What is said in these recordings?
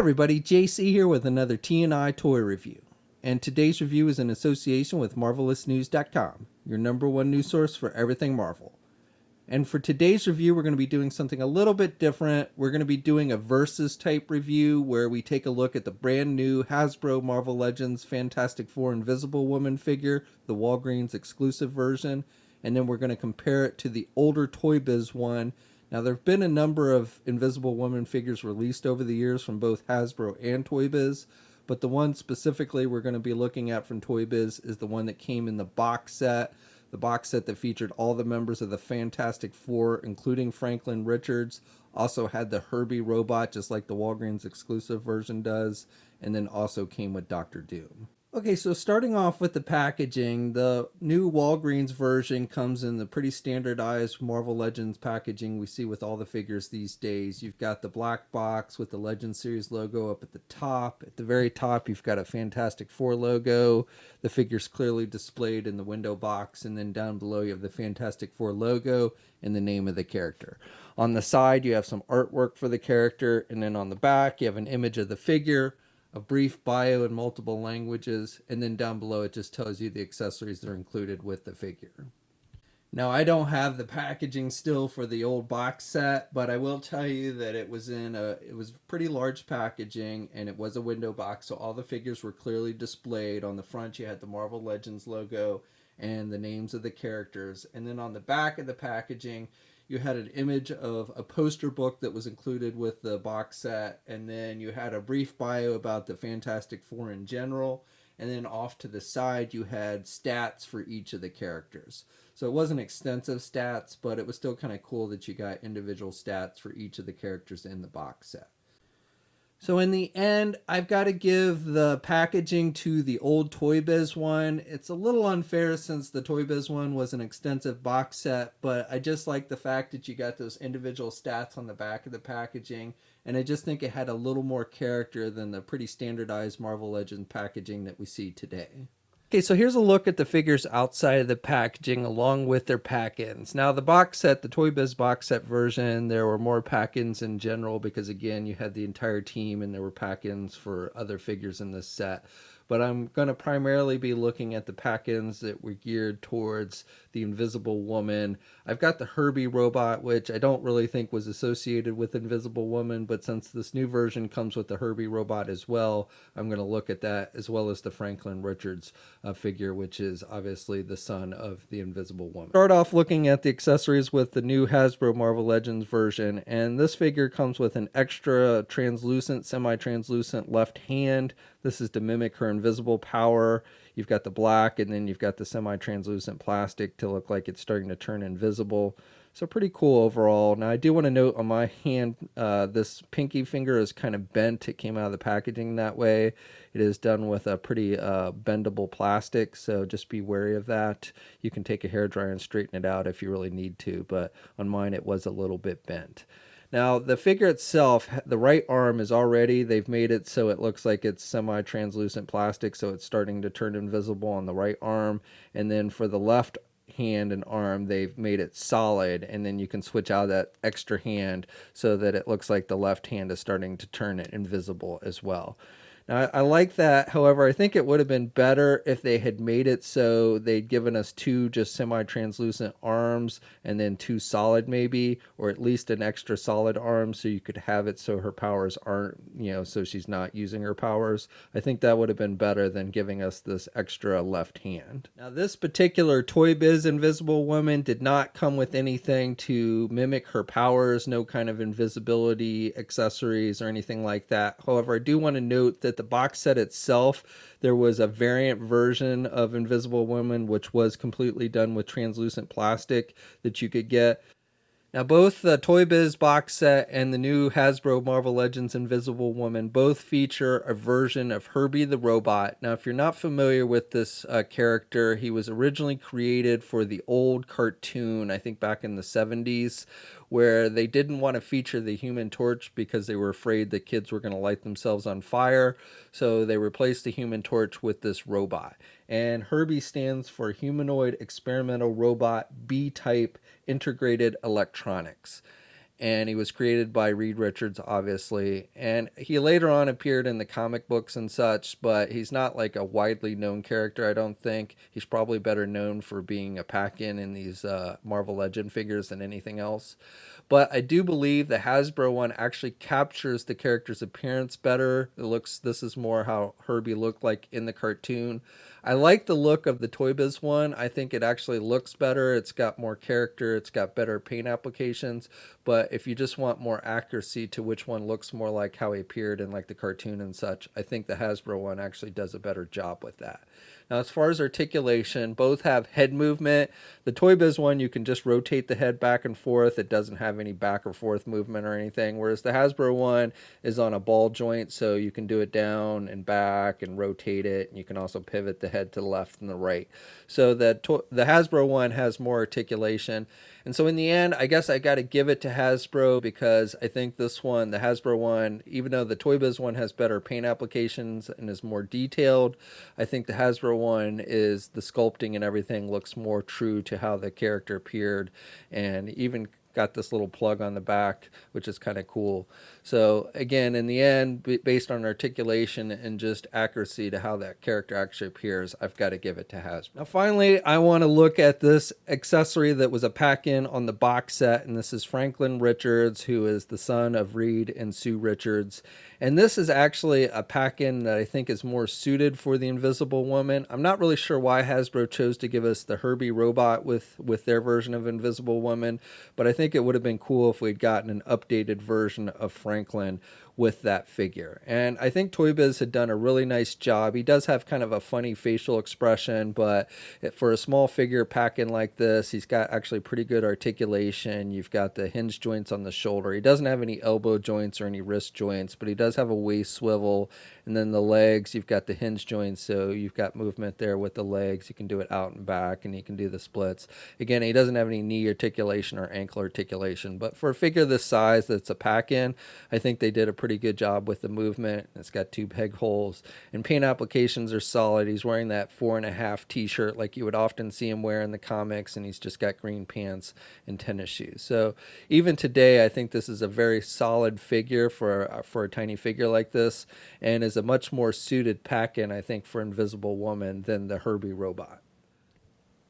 everybody, JC here with another T&I toy review. And today's review is in association with MarvelousNews.com, your #1 news source for everything Marvel. And for today's review, we're going to be doing something a little bit different. We're going to be doing a versus type review where we take a look at the brand new Hasbro Marvel Legends Fantastic Four Invisible Woman figure, the Walgreens exclusive version, and then we're going to compare it to the older Toy Biz one. Now, there have been a number of Invisible Woman figures released over the years from both Hasbro and Toy Biz, but the one specifically we're going to be looking at from Toy Biz is the one that came in the box set that featured all the members of the Fantastic Four, including Franklin Richards. Also had the Herbie robot, just like the Walgreens exclusive version does, and then also came with Dr. Doom. Okay, so starting off with the packaging, the new Walgreens version comes in the pretty standardized Marvel Legends packaging we see with all the figures these days. You've got the black box with the Legends series logo up at the top. At the very top, you've got a Fantastic Four logo. The figure's clearly displayed in the window box, and then down below you have the Fantastic Four logo and the name of the character. On the side, you have some artwork for the character, and then on the back, you have an image of the figure, a brief bio in multiple languages, and then down below it just tells you the accessories that are included with the figure. Now, I don't have the packaging still for the old box set, but I will tell you that it was pretty large packaging, and it was a window box, so all the figures were clearly displayed. On the front, you had the Marvel Legends logo and the names of the characters, and then on the back of the packaging, you had an image of a poster book that was included with the box set, and then you had a brief bio about the Fantastic Four in general, and then off to the side you had stats for each of the characters. So it wasn't extensive stats, but it was still kind of cool that you got individual stats for each of the characters in the box set. So in the end, I've got to give the packaging to the old Toy Biz one. It's a little unfair since the Toy Biz one was an extensive box set, but I just like the fact that you got those individual stats on the back of the packaging, and I just think it had a little more character than the pretty standardized Marvel Legends packaging that we see today. Okay, so here's a look at the figures outside of the packaging along with their pack-ins. Now, the box set, the Toy Biz box set version, there were more pack-ins in general because, again, you had the entire team and there were pack-ins for other figures in this set. But I'm going to primarily be looking at the pack-ins that were geared towards the Invisible Woman. I've got the Herbie robot, which I don't really think was associated with Invisible Woman, but since this new version comes with the Herbie robot as well, I'm going to look at that, as well as the Franklin Richards figure, which is obviously the son of the Invisible Woman. Start off looking at the accessories with the new Hasbro Marvel Legends version, and this figure comes with an extra translucent, semi-translucent left hand. This is to mimic her invisible power. You've got the black, and then you've got the semi-translucent plastic to look like it's starting to turn invisible. So pretty cool overall. Now, I do want to note on my hand, this pinky finger is kind of bent. It came out of the packaging that way. It is done with a pretty bendable plastic, so just be wary of that. You can take a hairdryer and straighten it out if you really need to, but on mine it was a little bit bent. Now, the figure itself, the right arm is already, they've made it so it looks like it's semi-translucent plastic, so it's starting to turn invisible on the right arm. And then for the left hand and arm, they've made it solid, and then you can switch out that extra hand so that it looks like the left hand is starting to turn it invisible as well. Now, I like that. However, I think it would have been better if they had made it so they'd given us two just semi-translucent arms and then two solid maybe, or at least an extra solid arm so you could have it so her powers aren't, so she's not using her powers. I think that would have been better than giving us this extra left hand. Now, this particular Toy Biz Invisible Woman did not come with anything to mimic her powers, no kind of invisibility accessories or anything like that. However, I do want to note that the box set itself, there was a variant version of Invisible Woman which was completely done with translucent plastic that you could get. Now, both the Toy Biz box set and the new Hasbro Marvel Legends Invisible Woman both feature a version of Herbie the robot. Now, if you're not familiar with this character, he was originally created for the old cartoon, I think back in the 70s, where they didn't want to feature the Human Torch because they were afraid that kids were going to light themselves on fire. So they replaced the Human Torch with this robot. And Herbie stands for Humanoid Experimental Robot B-Type Integrated Electronics. and he was created by Reed Richards, obviously. And he later on appeared in the comic books and such, but he's not like a widely known character, I don't think. He's probably better known for being a pack-in in these Marvel Legend figures than anything else. But I do believe the Hasbro one actually captures the character's appearance better. This is more how Herbie looked like in the cartoon. I like the look of the Toy Biz one. I think it actually looks better. It's got more character. It's got better paint applications. But if you just want more accuracy to which one looks more like how he appeared in like the cartoon and such, I think the Hasbro one actually does a better job with that. Now, as far as articulation, both have head movement. The Toy Biz one, you can just rotate the head back and forth. It doesn't have any back or forth movement or anything, whereas the Hasbro one is on a ball joint, so you can do it down and back and rotate it. And you can also pivot the head to the left and the right. So the Hasbro one has more articulation. And so in the end, I guess I got to give it to Hasbro because I think this one, the Hasbro one, even though the Toy Biz one has better paint applications and is more detailed, I think the Hasbro one is the sculpting and everything looks more true to how the character appeared, and even got this little plug on the back, which is kind of cool. So again, in the end, based on articulation and just accuracy to how that character actually appears, I've got to give it to Hasbro. Now finally, I want to look at this accessory that was a pack-in on the box set, and this is Franklin Richards, who is the son of Reed and Sue Richards. And this is actually a pack-in that I think is more suited for the Invisible Woman. I'm not really sure why Hasbro chose to give us the Herbie robot with their version of Invisible Woman, but I think it would have been cool if we'd gotten an updated version of Franklin with that figure. And I think Toy Biz had done a really nice job. He does have kind of a funny facial expression, but for a small figure pack-in like this, he's got actually pretty good articulation. You've got the hinge joints on the shoulder. He doesn't have any elbow joints or any wrist joints, but he does have a waist swivel. And then the legs, you've got the hinge joints, so you've got movement there with the legs. You can do it out and back, and you can do the splits. Again, he doesn't have any knee articulation or ankle articulation, but for a figure this size that's a pack-in, I think they did a pretty good job with the movement. It's got 2 peg holes, and paint applications are solid. He's wearing that 4.5 t-shirt like you would often see him wear in the comics, and he's just got green pants and tennis shoes. So even today, I think this is a very solid figure for a tiny figure like this, and is a much more suited pack-in, I think, for Invisible Woman than the Herbie robot.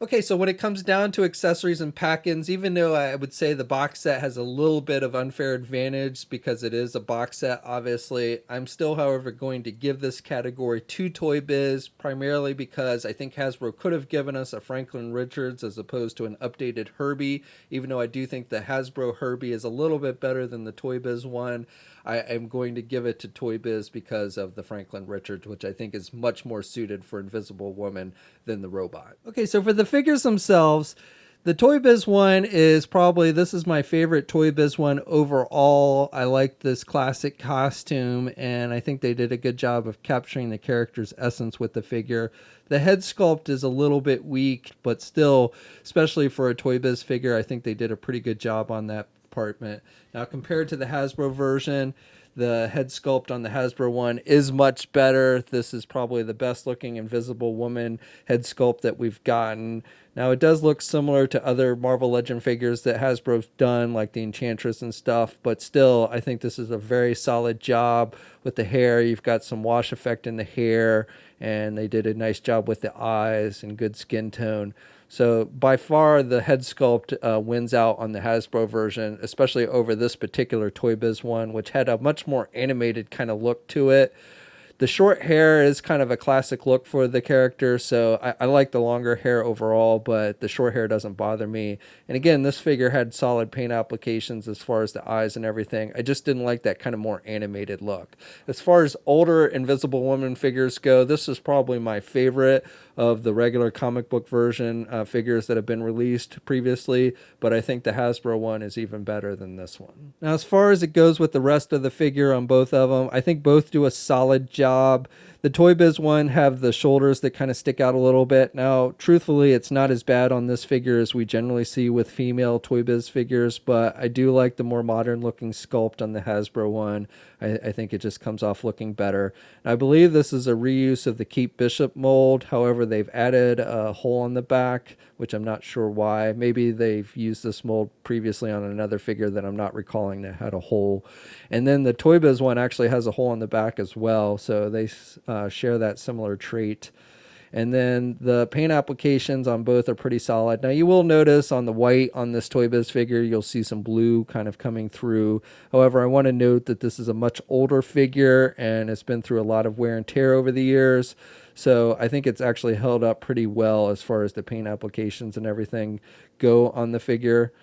Okay, so when it comes down to accessories and pack-ins, even though I would say the box set has a little bit of unfair advantage because it is a box set, obviously, I'm still, however, going to give this category to Toy Biz, primarily because I think Hasbro could have given us a Franklin Richards as opposed to an updated Herbie, even though I do think the Hasbro Herbie is a little bit better than the Toy Biz one. I am going to give it to Toy Biz because of the Franklin Richards, which I think is much more suited for Invisible Woman than the robot. Okay, so for the figures themselves, the Toy Biz one is probably, this is my favorite Toy Biz one overall. I like this classic costume, and I think they did a good job of capturing the character's essence with the figure. The head sculpt is a little bit weak, but still, especially for a Toy Biz figure, I think they did a pretty good job on that department. Now, compared to the Hasbro version, the head sculpt on the Hasbro one is much better. This is probably the best looking Invisible Woman head sculpt that we've gotten. Now, it does look similar to other Marvel Legend figures that Hasbro's done, like the Enchantress and stuff, but still, I think this is a very solid job with the hair. You've got some wash effect in the hair, and they did a nice job with the eyes and good skin tone. So by far, the head sculpt wins out on the Hasbro version, especially over this particular Toy Biz one, which had a much more animated kind of look to it. The short hair is kind of a classic look for the character, so I like the longer hair overall, but the short hair doesn't bother me. And again, this figure had solid paint applications as far as the eyes and everything. I just didn't like that kind of more animated look. As far as older Invisible Woman figures go, this is probably my favorite of the regular comic book version figures that have been released previously, but I think the Hasbro one is even better than this one. Now, as far as it goes with the rest of the figure on both of them, I think both do a solid job. The Toy Biz one have the shoulders that kind of stick out a little bit. Now, truthfully, it's not as bad on this figure as we generally see with female Toy Biz figures, but I do like the more modern looking sculpt on the Hasbro one. I think it just comes off looking better. And I believe this is a reuse of the Keep Bishop mold. However, they've added a hole on the back, which I'm not sure why. Maybe they've used this mold previously on another figure that I'm not recalling that had a hole. And then the Toy Biz one actually has a hole on the back as well, so they share that similar trait. And then the paint applications on both are pretty solid. Now you will notice on the white on this Toy Biz figure, you'll see some blue kind of coming through. However, I want to note that this is a much older figure and it's been through a lot of wear and tear over the years. So I think it's actually held up pretty well as far as the paint applications and everything go on the figure.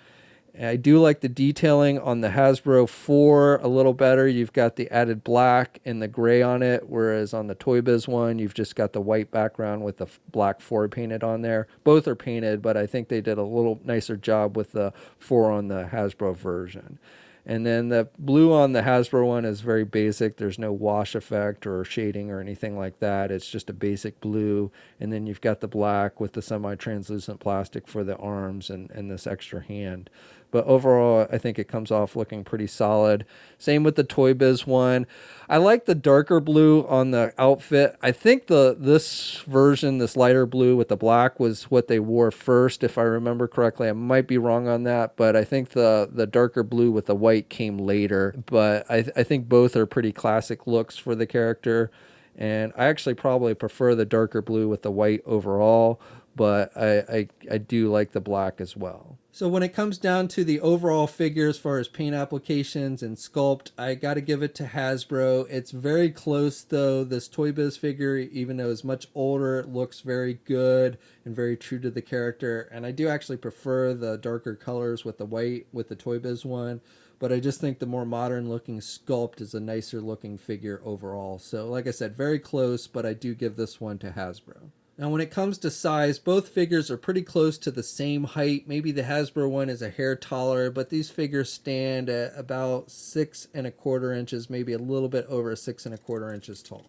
I do like the detailing on the Hasbro 4 a little better. You've got the added black and the gray on it, whereas on the Toy Biz one, you've just got the white background with the black 4 painted on there. Both are painted, but I think they did a little nicer job with the 4 on the Hasbro version. And then the blue on the Hasbro one is very basic. There's no wash effect or shading or anything like that. It's just a basic blue. And then you've got the black with the semi-translucent plastic for the arms and this extra hand. But overall, I think it comes off looking pretty solid. Same with the Toy Biz one. I like the darker blue on the outfit. I think this version, this lighter blue with the black, was what they wore first, if I remember correctly. I might be wrong on that, but I think the darker blue with the white came later. But I think both are pretty classic looks for the character. And I actually probably prefer the darker blue with the white overall, but I do like the black as well. So when it comes down to the overall figure as far as paint applications and sculpt, I got to give it to Hasbro. It's very close though. This Toy Biz figure, even though it's much older, it looks very good and very true to the character. And I do actually prefer the darker colors with the white with the Toy Biz one. But I just think the more modern looking sculpt is a nicer looking figure overall. So like I said, very close, but I do give this one to Hasbro. Now when it comes to size, both figures are pretty close to the same height. Maybe the Hasbro one is a hair taller, but these figures stand at about 6¼ inches, maybe a little bit over 6¼ inches tall.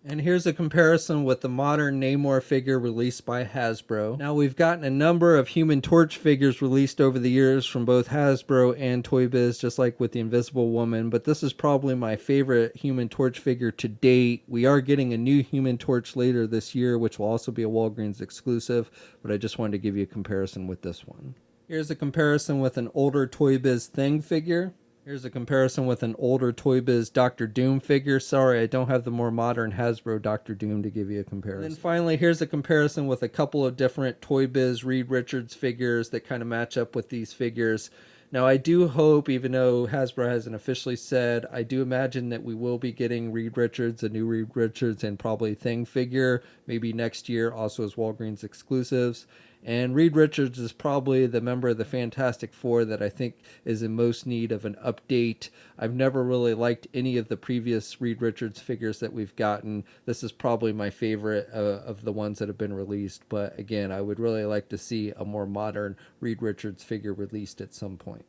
And here's a comparison with the modern Namor figure released by Hasbro. Now we've gotten a number of Human Torch figures released over the years from both Hasbro and Toy Biz, just like with the Invisible Woman, but this is probably my favorite Human Torch figure to date. We are getting a new Human Torch later this year, which will also be a Walgreens exclusive, but I just wanted to give you a comparison with this one. Here's a comparison with an older Toy Biz Thing figure. Here's a comparison with an older Toy Biz Dr. Doom figure. Sorry, I don't have the more modern Hasbro Dr. Doom to give you a comparison. And then finally, here's a comparison with a couple of different Toy Biz Reed Richards figures that kind of match up with these figures. Now, I do hope, even though Hasbro hasn't officially said, I do imagine that we will be getting Reed Richards, a new Reed Richards, and probably Thing figure, maybe next year, also as Walgreens exclusives. And Reed Richards is probably the member of the Fantastic Four that I think is in most need of an update. I've never really liked any of the previous Reed Richards figures that we've gotten. This is probably my favorite of the ones that have been released. But again, I would really like to see a more modern Reed Richards figure released at some point.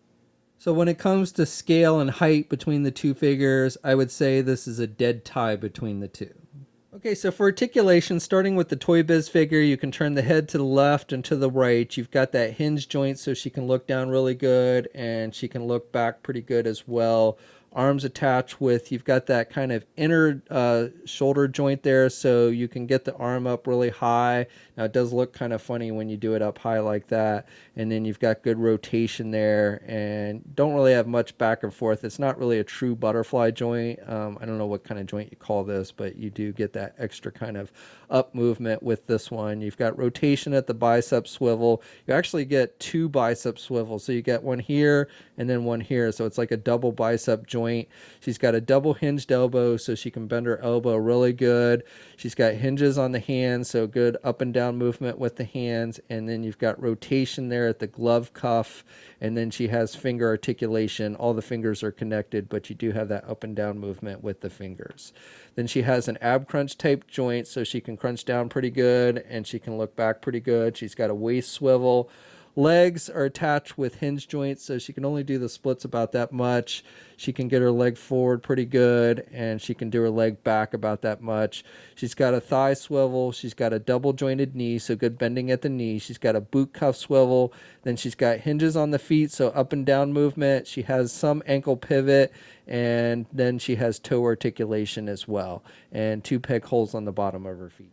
So when it comes to scale and height between the two figures, I would say this is a dead tie between the two. Okay, so for articulation, starting with the Toy Biz figure, you can turn the head to the left and to the right. You've got that hinge joint so she can look down really good and she can look back pretty good as well. Arms attached with, you've got that kind of inner shoulder joint there so you can get the arm up really high. Now it does look kind of funny when you do it up high like that. And then you've got good rotation there and don't really have much back and forth. It's not really a true butterfly joint. I don't know what kind of joint you call this, but you do get that extra kind of up movement with this one. You've got rotation at the bicep swivel. You actually get two bicep swivels. So you get one here and then one here. So it's like a double bicep joint. She's got a double hinged elbow so she can bend her elbow really good. She's got hinges on the hands, so good up and down movement with the hands. And then you've got rotation there at the glove cuff. And then she has finger articulation. All the fingers are connected, but you do have that up and down movement with the fingers. Then she has an ab crunch type joint, so she can crunch down pretty good and she can look back pretty good. She's got a waist swivel. Legs are attached with hinge joints, so she can only do the splits about that much. She can get her leg forward pretty good, and she can do her leg back about that much. She's got a thigh swivel. She's got a double jointed knee, so good bending at the knee. She's got a boot cuff swivel. Then she's got hinges on the feet, so up and down movement. She has some ankle pivot, and then she has toe articulation as well, and 2 peg holes on the bottom of her feet.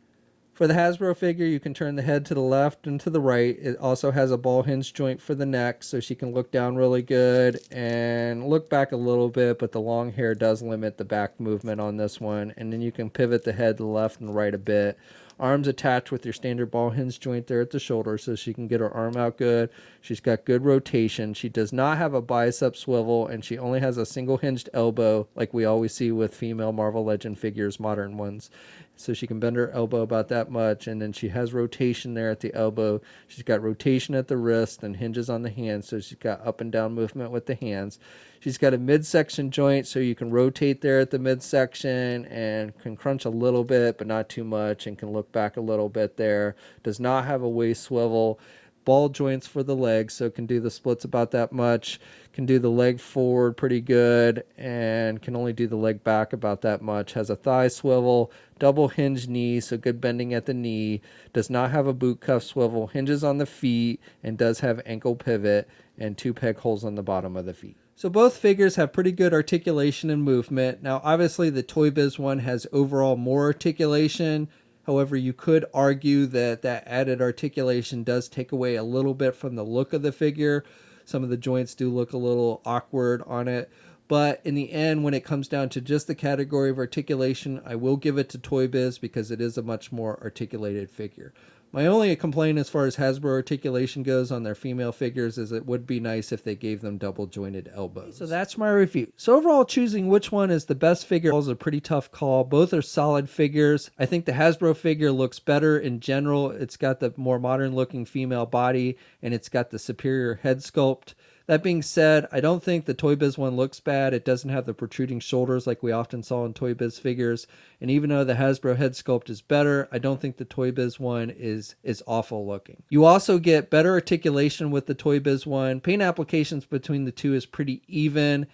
For the Hasbro figure, you can turn the head to the left and to the right. It also has a ball hinge joint for the neck, so she can look down really good and look back a little bit, but the long hair does limit the back movement on this one. And then you can pivot the head to the left and right a bit. Arms attached with your standard ball hinge joint there at the shoulder, so she can get her arm out good. She's got good rotation. She does not have a bicep swivel, and she only has a single hinged elbow like we always see with female Marvel Legend figures, modern ones. So she can bend her elbow about that much, and then she has rotation there at the elbow. She's got rotation at the wrist and hinges on the hands, so she's got up and down movement with the hands. She's got a midsection joint, so you can rotate there at the midsection and can crunch a little bit, but not too much, and can look back a little bit there. Does not have a waist swivel. Ball joints for the legs, so can do the splits about that much. Can do the leg forward pretty good, and can only do the leg back about that much. Has a thigh swivel, double hinge knee, so good bending at the knee. Does not have a boot cuff swivel, hinges on the feet, and does have ankle pivot and 2 peg holes on the bottom of the feet. So both figures have pretty good articulation and movement. Now obviously the Toy Biz one has overall more articulation. However, you could argue that that added articulation does take away a little bit from the look of the figure. Some of the joints do look a little awkward on it. But in the end, when it comes down to just the category of articulation, I will give it to Toy Biz because it is a much more articulated figure. My only complaint as far as Hasbro articulation goes on their female figures is it would be nice if they gave them double jointed elbows. So that's my review. So overall, choosing which one is the best figure is a pretty tough call. Both are solid figures. I think the Hasbro figure looks better in general. It's got the more modern looking female body, and it's got the superior head sculpt. That being said, I don't think the Toy Biz one looks bad. It doesn't have the protruding shoulders like we often saw in Toy Biz figures. And even though the Hasbro head sculpt is better, I don't think the Toy Biz one is awful looking. You also get better articulation with the Toy Biz one. Paint applications between the two is pretty even.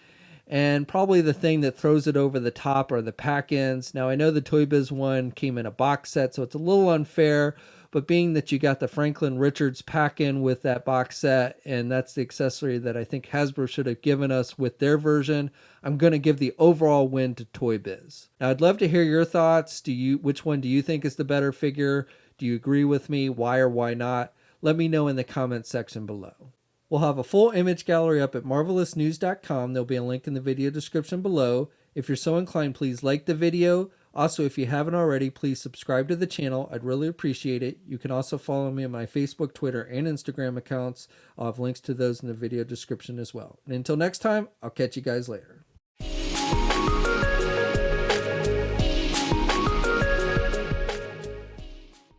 And probably the thing that throws it over the top are the pack-ins. Now, I know the Toy Biz one came in a box set, so it's a little unfair. But being that you got the Franklin Richards pack-in with that box set, and that's the accessory that I think Hasbro should have given us with their version, I'm going to give the overall win to Toy Biz. Now, I'd love to hear your thoughts. Which one do you think is the better figure? Do you agree with me? Why or why not? Let me know in the comments section below. We'll have a full image gallery up at marvelousnews.com. There'll be a link in the video description below. If you're so inclined, please like the video. Also, if you haven't already, please subscribe to the channel. I'd really appreciate it. You can also follow me on my Facebook, Twitter, and Instagram accounts. I'll have links to those in the video description as well. And until next time, I'll catch you guys later.